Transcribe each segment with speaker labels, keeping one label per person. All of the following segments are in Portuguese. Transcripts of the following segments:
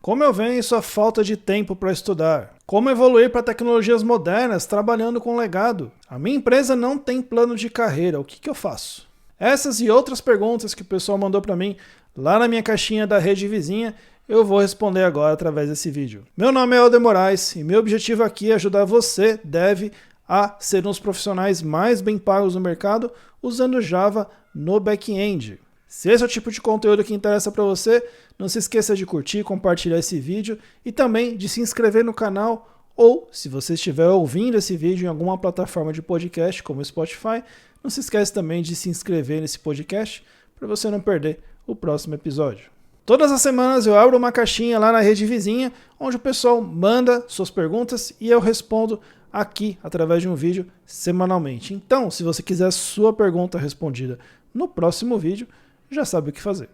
Speaker 1: Como eu venço a falta de tempo para estudar? Como evoluir para tecnologias modernas trabalhando com legado? A minha empresa não tem plano de carreira, o que eu faço? Essas e outras perguntas que o pessoal mandou para mim lá na minha caixinha da rede vizinha, eu vou responder agora através desse vídeo. Meu nome é Helder Moraes e meu objetivo aqui é ajudar você, dev, a ser um dos profissionais mais bem pagos no mercado usando Java no back-end. Se esse é o tipo de conteúdo que interessa para você, não se esqueça de curtir, compartilhar esse vídeo e também de se inscrever no canal ou, se você estiver ouvindo esse vídeo em alguma plataforma de podcast como o Spotify, não se esqueça também de se inscrever nesse podcast para você não perder o próximo episódio. Todas as semanas eu abro uma caixinha lá na rede vizinha onde o pessoal manda suas perguntas e eu respondo aqui através de um vídeo semanalmente. Então, se você quiser sua pergunta respondida no próximo vídeo, já sabe o que fazer.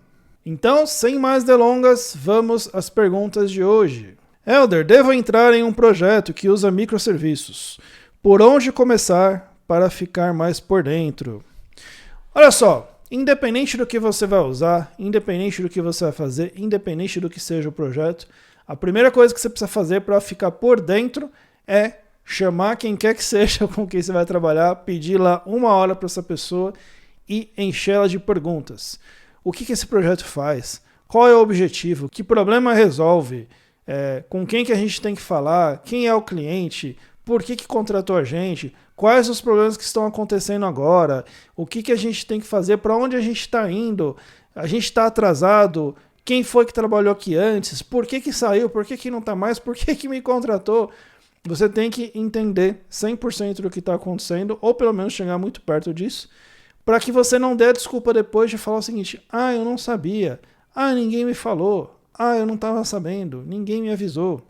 Speaker 1: Então, sem mais delongas, vamos às perguntas de hoje. Helder, devo entrar em um projeto que usa microserviços. Por onde começar para ficar mais por dentro? Olha só, independente do que você vai usar, independente do que você vai fazer, independente do que seja o projeto, a primeira coisa que você precisa fazer para ficar por dentro é chamar quem quer que seja com quem você vai trabalhar, pedir lá 1 hora para essa pessoa e enchê-la de perguntas. O que esse projeto faz? Qual é o objetivo? Que problema resolve? Com quem que a gente tem que falar? Quem é o cliente? Por que contratou a gente? Quais os problemas que estão acontecendo agora? O que a gente tem que fazer? Para onde a gente está indo? A gente está atrasado? Quem foi que trabalhou aqui antes? Por que saiu? Por que não está mais? Por que me contratou? Você tem que entender 100% do que está acontecendo, ou pelo menos chegar muito perto disso, para que você não dê a desculpa depois de falar o seguinte: eu não sabia, ninguém me falou, eu não estava sabendo, ninguém me avisou.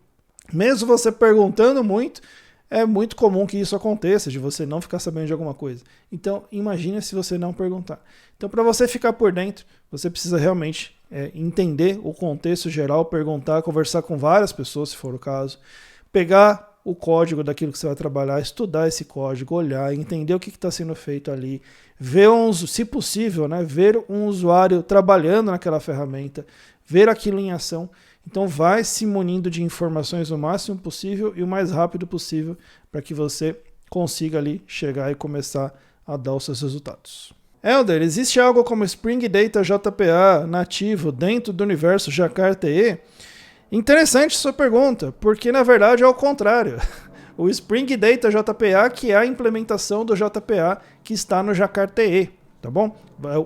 Speaker 1: Mesmo você perguntando muito, é muito comum que isso aconteça, de você não ficar sabendo de alguma coisa. Então, imagine se você não perguntar. Então, para você ficar por dentro, você precisa realmente entender o contexto geral, perguntar, conversar com várias pessoas, se for o caso, pegar o código daquilo que você vai trabalhar, estudar esse código, olhar, entender o que está sendo feito ali, ver se possível, ver um usuário trabalhando naquela ferramenta, ver aquilo em ação. Então vai se munindo de informações o máximo possível e o mais rápido possível para que você consiga ali chegar e começar a dar os seus resultados. Helder, existe algo como Spring Data JPA nativo dentro do universo Jakarta-E? Interessante sua pergunta, porque na verdade é o contrário. O Spring Data JPA que é a implementação do JPA que está no Jakarta-E, tá bom?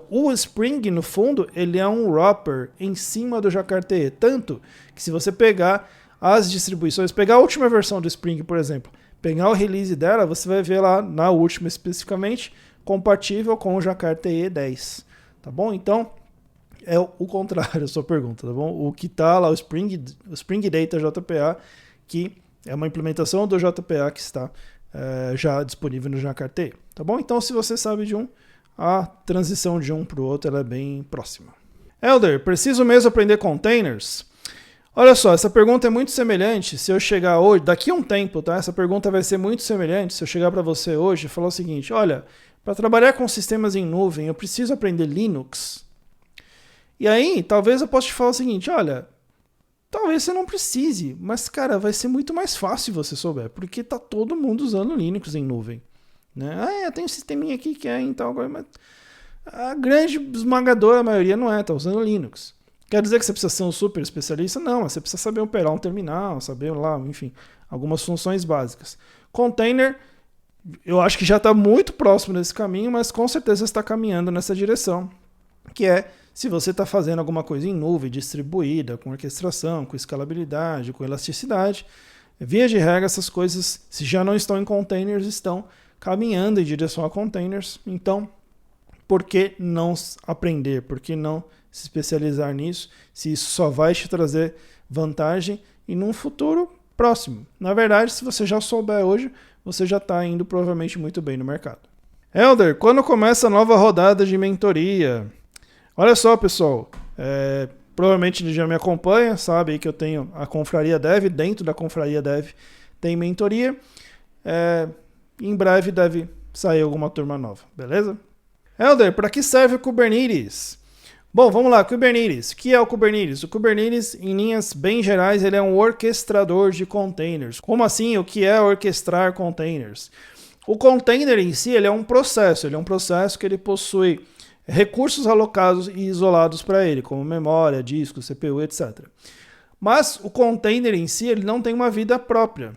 Speaker 1: O Spring, no fundo, ele é um wrapper em cima do Jakarta-E, tanto que se você pegar as distribuições, pegar a última versão do Spring, por exemplo, pegar o release dela, você vai ver lá, na última especificamente, compatível com o Jakarta-E 10, tá bom? Então, é o contrário a sua pergunta, tá bom? O que está lá, o Spring Data JPA, que é uma implementação do JPA que está já disponível no Jakarta-E, tá bom? Então, se você sabe de um, a transição de um para o outro ela é bem próxima. Helder, preciso mesmo aprender containers? Olha só, essa pergunta é muito semelhante. Se eu chegar hoje, daqui a um tempo, tá? Essa pergunta vai ser muito semelhante. Se eu chegar para você hoje e falar o seguinte: olha, para trabalhar com sistemas em nuvem, eu preciso aprender Linux. E aí, talvez eu possa te falar o seguinte: olha, talvez você não precise, mas, cara, vai ser muito mais fácil se você souber, porque tá todo mundo usando Linux em nuvem. Né? Eu tenho um sisteminha aqui que é em tal coisa, mas a grande esmagadora maioria não tá usando Linux. Quer dizer que você precisa ser um super especialista? Não, mas você precisa saber operar um terminal, saber lá, enfim, algumas funções básicas. Container, eu acho que já está muito próximo desse caminho, mas com certeza está caminhando nessa direção, que é se você está fazendo alguma coisa em nuvem, distribuída, com orquestração, com escalabilidade, com elasticidade, via de regra essas coisas, se já não estão em containers, estão caminhando em direção a containers. Então, por que não aprender? Por que não se especializar nisso? Se isso só vai te trazer vantagem e num futuro próximo. Na verdade, se você já souber hoje, você já está indo provavelmente muito bem no mercado. Helder, quando começa a nova rodada de mentoria? Olha só, pessoal, provavelmente ele já me acompanha, sabe que eu tenho a Confraria Dev, dentro da Confraria Dev tem mentoria. Em breve deve sair alguma turma nova, beleza? Helder, para que serve o Kubernetes? Bom, vamos lá, Kubernetes. O que é o Kubernetes? O Kubernetes, em linhas bem gerais, ele é um orquestrador de containers. Como assim? O que é orquestrar containers? O container em si, ele é um processo que ele possui recursos alocados e isolados para ele, como memória, disco, CPU, etc. Mas o container em si, ele não tem uma vida própria.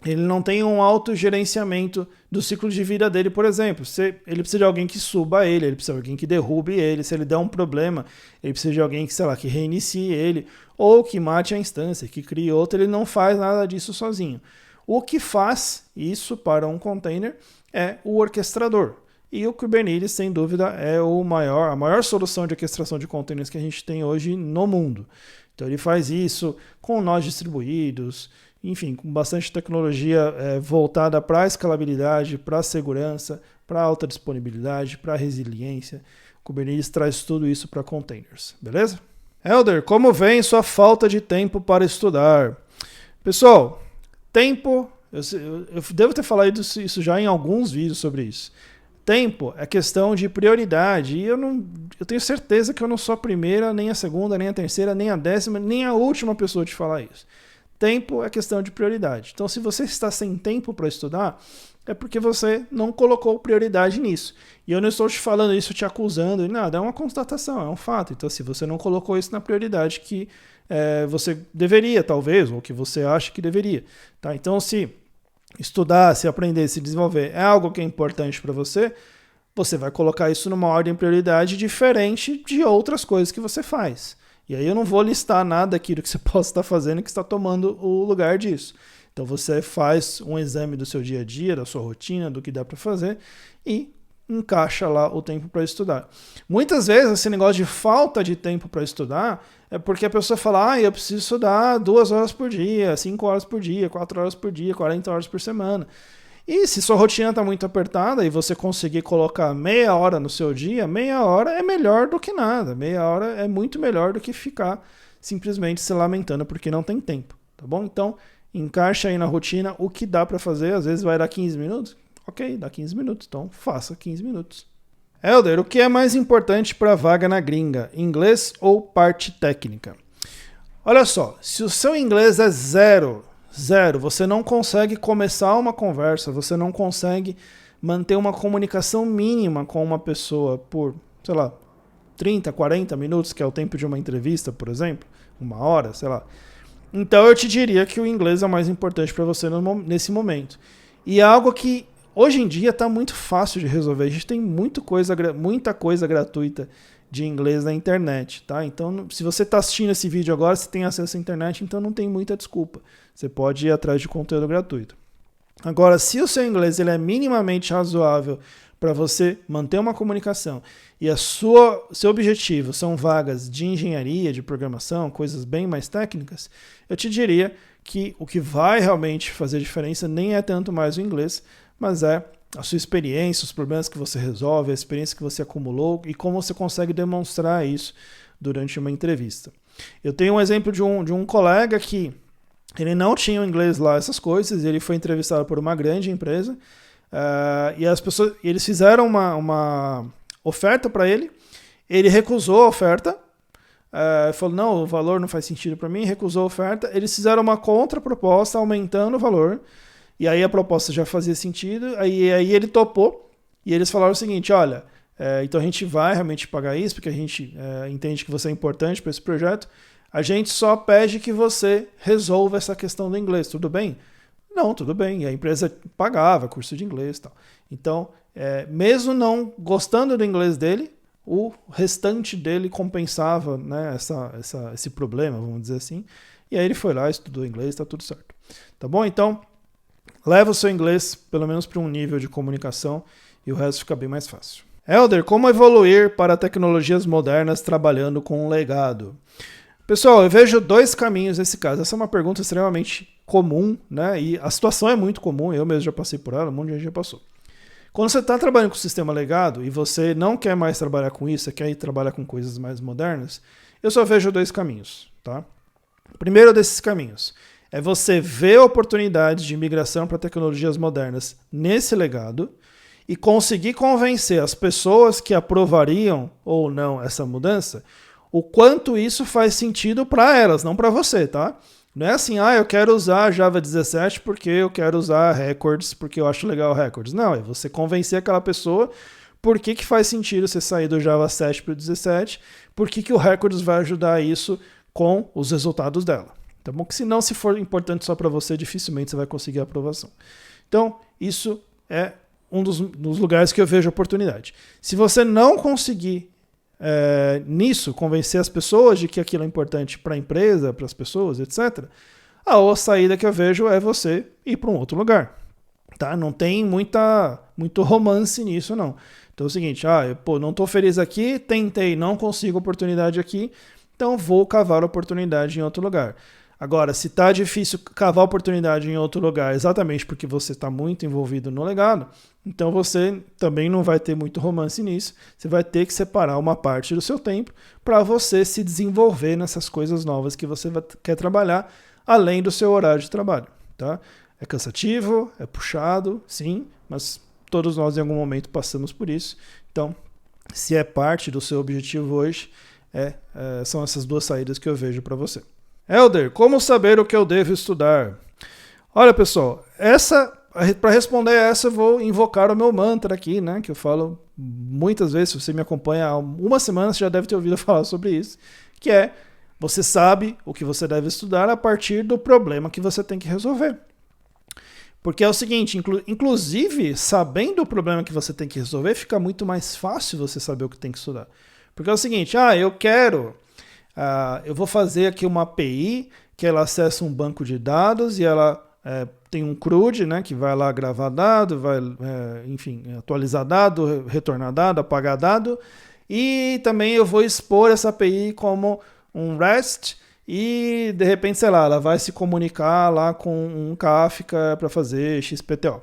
Speaker 1: Ele não tem um autogerenciamento do ciclo de vida dele, por exemplo. Ele precisa de alguém que suba ele precisa de alguém que derrube ele. Se ele der um problema, ele precisa de alguém que, sei lá, que reinicie ele, ou que mate a instância, que crie outra. Ele não faz nada disso sozinho. O que faz isso para um container é o orquestrador. E o Kubernetes, sem dúvida, é a maior solução de orquestração de containers que a gente tem hoje no mundo. Então ele faz isso com nós distribuídos, enfim, com bastante tecnologia voltada para a escalabilidade, para a segurança, para a alta disponibilidade, para a resiliência. O Kubernetes traz tudo isso para containers, beleza? Helder, como vem sua falta de tempo para estudar? Pessoal, tempo, eu devo ter falado isso já em alguns vídeos sobre isso. Tempo é questão de prioridade e eu tenho certeza que eu não sou a primeira, nem a segunda, nem a terceira, nem a 10ª, nem a última pessoa a te falar isso. Tempo é questão de prioridade. Então, se você está sem tempo para estudar, é porque você não colocou prioridade nisso. E eu não estou te falando isso, te acusando, nada, é uma constatação, é um fato. Então, se você não colocou isso na prioridade que você deveria, talvez, ou que você acha que deveria. Tá? Então, se estudar, se aprender, se desenvolver é algo que é importante para você, você vai colocar isso numa ordem de prioridade diferente de outras coisas que você faz. E aí eu não vou listar nada aqui do que você possa estar fazendo que está tomando o lugar disso. Então você faz um exame do seu dia a dia, da sua rotina, do que dá para fazer e encaixa lá o tempo para estudar. Muitas vezes esse negócio de falta de tempo para estudar é porque a pessoa fala, eu preciso estudar 2 horas por dia, 5 horas por dia, 4 horas por dia, 40 horas por semana. E se sua rotina está muito apertada e você conseguir colocar meia hora no seu dia, meia hora é melhor do que nada. Meia hora é muito melhor do que ficar simplesmente se lamentando porque não tem tempo, tá bom? Então, encaixa aí na rotina o que dá para fazer. Às vezes vai dar 15 minutos. Ok, dá 15 minutos, então faça 15 minutos. Helder, o que é mais importante para a vaga na gringa? Inglês ou parte técnica? Olha só, se o seu inglês é zero, você não consegue começar uma conversa, você não consegue manter uma comunicação mínima com uma pessoa por, 30, 40 minutos, que é o tempo de uma entrevista, por exemplo, 1 hora, Então eu te diria que o inglês é o mais importante para você nesse momento. E é algo que hoje em dia está muito fácil de resolver. A gente tem muita coisa gratuita de inglês na internet, tá? Então, se você está assistindo esse vídeo agora, você tem acesso à internet, então não tem muita desculpa. Você pode ir atrás de conteúdo gratuito. Agora, se o seu inglês ele é minimamente razoável para você manter uma comunicação e seu objetivo são vagas de engenharia, de programação, coisas bem mais técnicas, eu te diria que o que vai realmente fazer diferença nem é tanto mais o inglês, mas é a sua experiência, os problemas que você resolve, a experiência que você acumulou e como você consegue demonstrar isso durante uma entrevista. Eu tenho um exemplo de um colega que ele não tinha o inglês lá, essas coisas, ele foi entrevistado por uma grande empresa e eles fizeram uma oferta para ele, ele recusou a oferta, falou, não, o valor não faz sentido para mim, recusou a oferta, eles fizeram uma contraproposta aumentando o valor, e aí a proposta já fazia sentido, aí ele topou, e eles falaram o seguinte, olha, então a gente vai realmente pagar isso, porque a gente entende que você é importante para esse projeto, a gente só pede que você resolva essa questão do inglês, tudo bem? Não, tudo bem, e a empresa pagava curso de inglês e tal. Então, mesmo não gostando do inglês dele, o restante dele compensava, né, esse problema, vamos dizer assim, e aí ele foi lá, estudou inglês, está tudo certo. Tá bom? Então, leva o seu inglês pelo menos para um nível de comunicação e o resto fica bem mais fácil. Helder, como evoluir para tecnologias modernas trabalhando com um legado? Pessoal, eu vejo 2 caminhos nesse caso. Essa é uma pergunta extremamente comum, né? E a situação é muito comum, eu mesmo já passei por ela, um monte de gente já passou. Quando você está trabalhando com o sistema legado e você não quer mais trabalhar com isso, você quer ir trabalhar com coisas mais modernas, eu só vejo 2 caminhos, tá? O primeiro desses caminhos é você ver oportunidades de migração para tecnologias modernas nesse legado e conseguir convencer as pessoas que aprovariam ou não essa mudança, o quanto isso faz sentido para elas, não para você, tá? Não é assim, eu quero usar Java 17 porque eu quero usar Records, porque eu acho legal Records. Não, é você convencer aquela pessoa por que faz sentido você sair do Java 7 para o 17, por que o Records vai ajudar isso com os resultados dela. Tá bom? Que senão, se for importante só para você, dificilmente você vai conseguir a aprovação. Então, isso é um dos lugares que eu vejo oportunidade. Se você não conseguir nisso convencer as pessoas de que aquilo é importante para a empresa, para as pessoas, etc., a outra saída que eu vejo é você ir para um outro lugar. Tá? Não tem muito romance nisso, não. Então é o seguinte, eu não estou feliz aqui, tentei, não consigo oportunidade aqui, então vou cavar oportunidade em outro lugar. Agora, se está difícil cavar oportunidade em outro lugar exatamente porque você está muito envolvido no legado, então você também não vai ter muito romance nisso. Você vai ter que separar uma parte do seu tempo para você se desenvolver nessas coisas novas que você quer trabalhar, além do seu horário de trabalho. Tá? É cansativo, é puxado, sim, mas todos nós em algum momento passamos por isso. Então, se é parte do seu objetivo hoje, são essas duas saídas que eu vejo para você. Helder, como saber o que eu devo estudar? Olha, pessoal, para responder essa, eu vou invocar o meu mantra aqui, né? Que eu falo muitas vezes. Se você me acompanha há uma semana, você já deve ter ouvido falar sobre isso. Que é, você sabe o que você deve estudar a partir do problema que você tem que resolver. Porque é o seguinte, inclusive, sabendo o problema que você tem que resolver, fica muito mais fácil você saber o que tem que estudar. Porque é o seguinte, eu vou fazer aqui uma API que ela acessa um banco de dados e ela tem um CRUD, né, que vai lá gravar dado, vai, atualizar dado, retornar dado, apagar dado. E também eu vou expor essa API como um REST e, de repente, sei lá, ela vai se comunicar lá com um Kafka para fazer XPTO.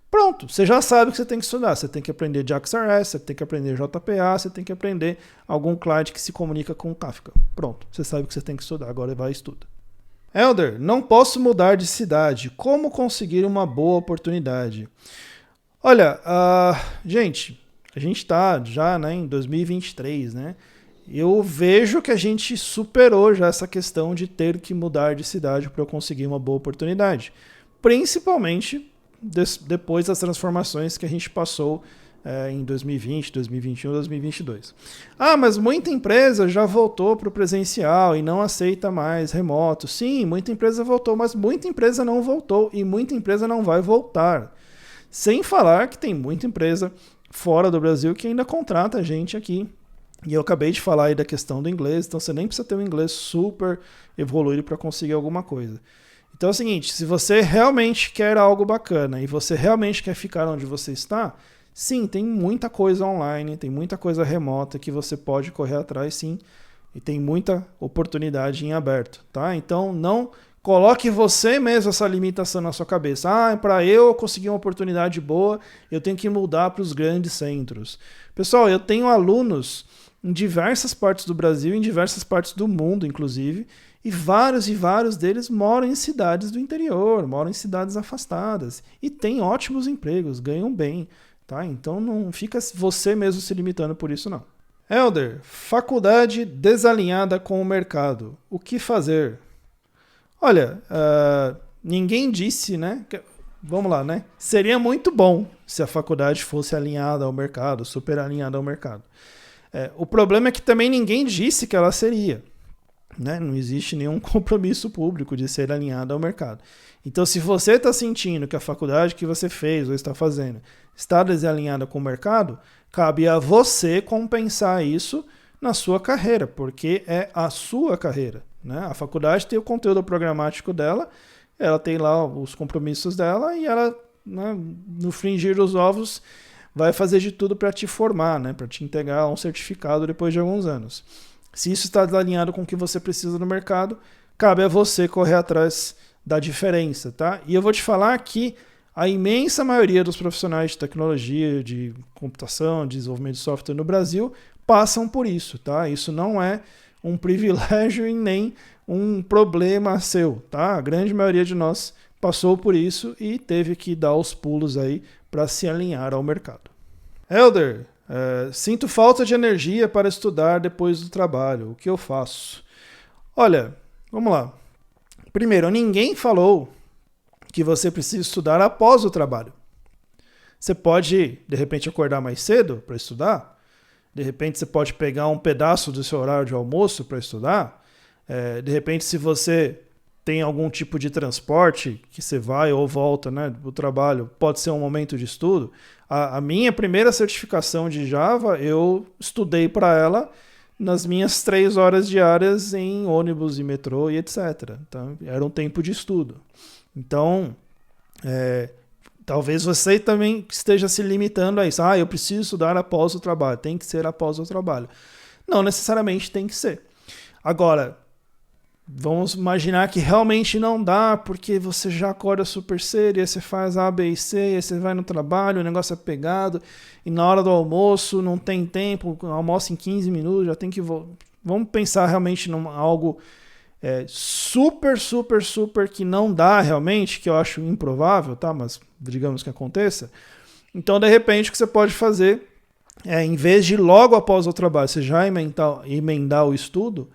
Speaker 1: Pronto, você já sabe o que você tem que estudar. Você tem que aprender JAX-RS, você tem que aprender JPA, você tem que aprender algum client que se comunica com o Kafka. Pronto, você sabe o que você tem que estudar, agora vai e estuda. Helder, não posso mudar de cidade. Como conseguir uma boa oportunidade? Olha, gente, a gente está já em 2023, né? Eu vejo que a gente superou já essa questão de ter que mudar de cidade para eu conseguir uma boa oportunidade. Principalmente depois das transformações que a gente passou em 2020, 2021, 2022. Mas muita empresa já voltou para o presencial e não aceita mais remoto. Sim, muita empresa voltou, mas muita empresa não voltou e muita empresa não vai voltar. Sem falar que tem muita empresa fora do Brasil que ainda contrata gente aqui. E eu acabei de falar aí da questão do inglês, então você nem precisa ter um inglês super evoluído para conseguir alguma coisa. Então é o seguinte, se você realmente quer algo bacana e você realmente quer ficar onde você está, sim, tem muita coisa online, tem muita coisa remota que você pode correr atrás, sim, e tem muita oportunidade em aberto, tá? Então não coloque você mesmo essa limitação na sua cabeça. Para eu conseguir uma oportunidade boa, eu tenho que mudar para os grandes centros. Pessoal, eu tenho alunos em diversas partes do Brasil, em diversas partes do mundo, inclusive, e vários deles moram em cidades do interior, moram em cidades afastadas, e têm ótimos empregos, ganham bem, tá? Então não fica você mesmo se limitando por isso, não. Helder, faculdade desalinhada com o mercado, o que fazer? Olha, ninguém disse, né? Vamos lá, né? Seria muito bom se a faculdade fosse alinhada ao mercado, super alinhada ao mercado. O problema é que também ninguém disse que ela seria. Né? Não existe nenhum compromisso público de ser alinhada ao mercado. Então, se você está sentindo que a faculdade que você fez ou está fazendo está desalinhada com o mercado, cabe a você compensar isso na sua carreira, porque é a sua carreira. Né? A faculdade tem o conteúdo programático dela, ela tem lá os compromissos dela e ela, né, no fringir dos ovos, vai fazer de tudo para te formar, né, para te entregar um certificado depois de alguns anos. Se isso está desalinhado com o que você precisa no mercado, cabe a você correr atrás da diferença, tá? E eu vou te falar que a imensa maioria dos profissionais de tecnologia, de computação, de desenvolvimento de software no Brasil passam por isso, tá? Isso não é um privilégio e nem um problema seu, tá? A grande maioria de nós passou por isso e teve que dar os pulos aí para se alinhar ao mercado. Helder, sinto falta de energia para estudar depois do trabalho. O que eu faço? Olha, vamos lá. Primeiro, ninguém falou que você precisa estudar após o trabalho. Você pode, de repente, acordar mais cedo para estudar. De repente, você pode pegar um pedaço do seu horário de almoço para estudar. De repente, se você tem algum tipo de transporte que você vai ou volta, né, do trabalho, pode ser um momento de estudo. A minha primeira certificação de Java, eu estudei para ela nas minhas 3 horas diárias em ônibus e metrô e etc. Então, era um tempo de estudo. Então, talvez você também esteja se limitando a isso. Eu preciso estudar após o trabalho. Tem que ser após o trabalho. Não necessariamente tem que ser. Agora, vamos imaginar que realmente não dá, porque você já acorda super cedo, e aí você faz A, B e C, e aí você vai no trabalho, o negócio é pegado, e na hora do almoço não tem tempo, almoça em 15 minutos, já tem que... Vamos pensar realmente em algo super que não dá realmente, que eu acho improvável, tá? Mas digamos que aconteça. Então, de repente, o que você pode fazer em vez de logo após o trabalho, você já emendar o estudo,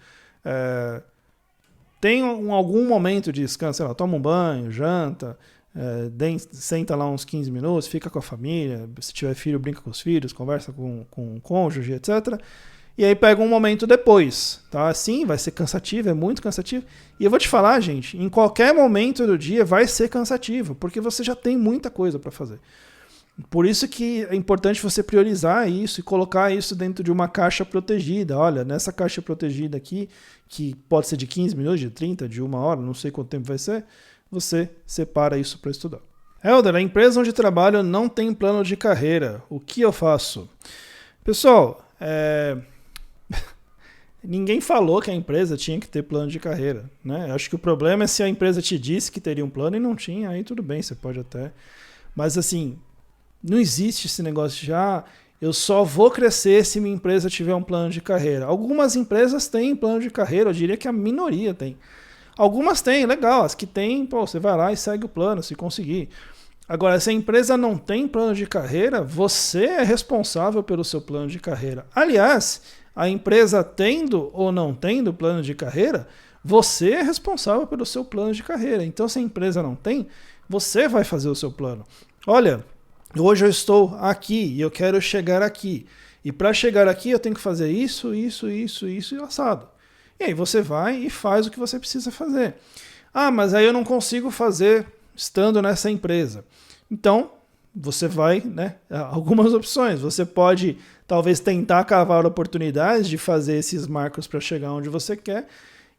Speaker 1: tem algum momento de descanso, sei lá, toma um banho, janta, senta lá uns 15 minutos, fica com a família, se tiver filho, brinca com os filhos, conversa com o cônjuge, etc. E aí pega um momento depois, tá? Sim, vai ser cansativo, é muito cansativo. E eu vou te falar, gente, em qualquer momento do dia vai ser cansativo, porque você já tem muita coisa para fazer. Por isso que é importante você priorizar isso e colocar isso dentro de uma caixa protegida. Olha, nessa caixa protegida aqui, que pode ser de 15 minutos, de 30, de 1 hora, não sei quanto tempo vai ser, você separa isso para estudar. Helder, a empresa onde trabalho não tem plano de carreira. O que eu faço? Pessoal, ninguém falou que a empresa tinha que ter plano de carreira, né? Acho que o problema é se a empresa te disse que teria um plano e não tinha, aí tudo bem, você pode até... Mas assim... Não existe esse negócio de eu só vou crescer se minha empresa tiver um plano de carreira. Algumas empresas têm plano de carreira, eu diria que a minoria tem. Algumas têm, legal, as que têm, você vai lá e segue o plano, se conseguir. Agora, se a empresa não tem plano de carreira, você é responsável pelo seu plano de carreira. Aliás, a empresa tendo ou não tendo plano de carreira, você é responsável pelo seu plano de carreira. Então, se a empresa não tem, você vai fazer o seu plano. Olha... Hoje eu estou aqui e eu quero chegar aqui. E para chegar aqui eu tenho que fazer isso e assado. E aí você vai e faz o que você precisa fazer. Mas aí eu não consigo fazer estando nessa empresa. Então, você vai, algumas opções. Você pode talvez tentar cavar oportunidades de fazer esses marcos para chegar onde você quer.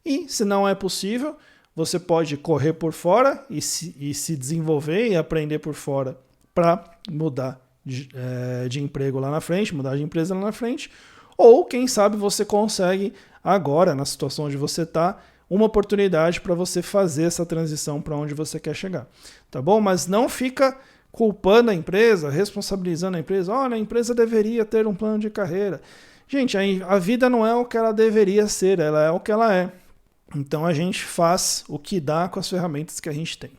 Speaker 1: E se não é possível, você pode correr por fora e se desenvolver e aprender por fora para mudar de emprego lá na frente, mudar de empresa lá na frente, ou quem sabe você consegue agora, na situação onde você está, uma oportunidade para você fazer essa transição para onde você quer chegar, tá bom? Mas não fica culpando a empresa, responsabilizando a empresa, olha, a empresa deveria ter um plano de carreira. Gente, a vida não é o que ela deveria ser, ela é o que ela é. Então a gente faz o que dá com as ferramentas que a gente tem.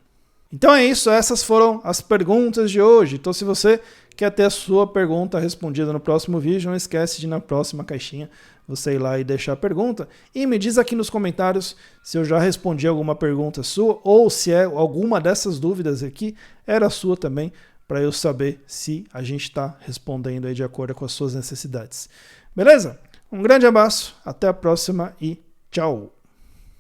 Speaker 1: Então é isso, essas foram as perguntas de hoje. Então se você quer ter a sua pergunta respondida no próximo vídeo, não esquece de na próxima caixinha você ir lá e deixar a pergunta. E me diz aqui nos comentários se eu já respondi alguma pergunta sua ou se alguma dessas dúvidas aqui era sua também, para eu saber se a gente está respondendo aí de acordo com as suas necessidades. Beleza? Um grande abraço, até a próxima e tchau!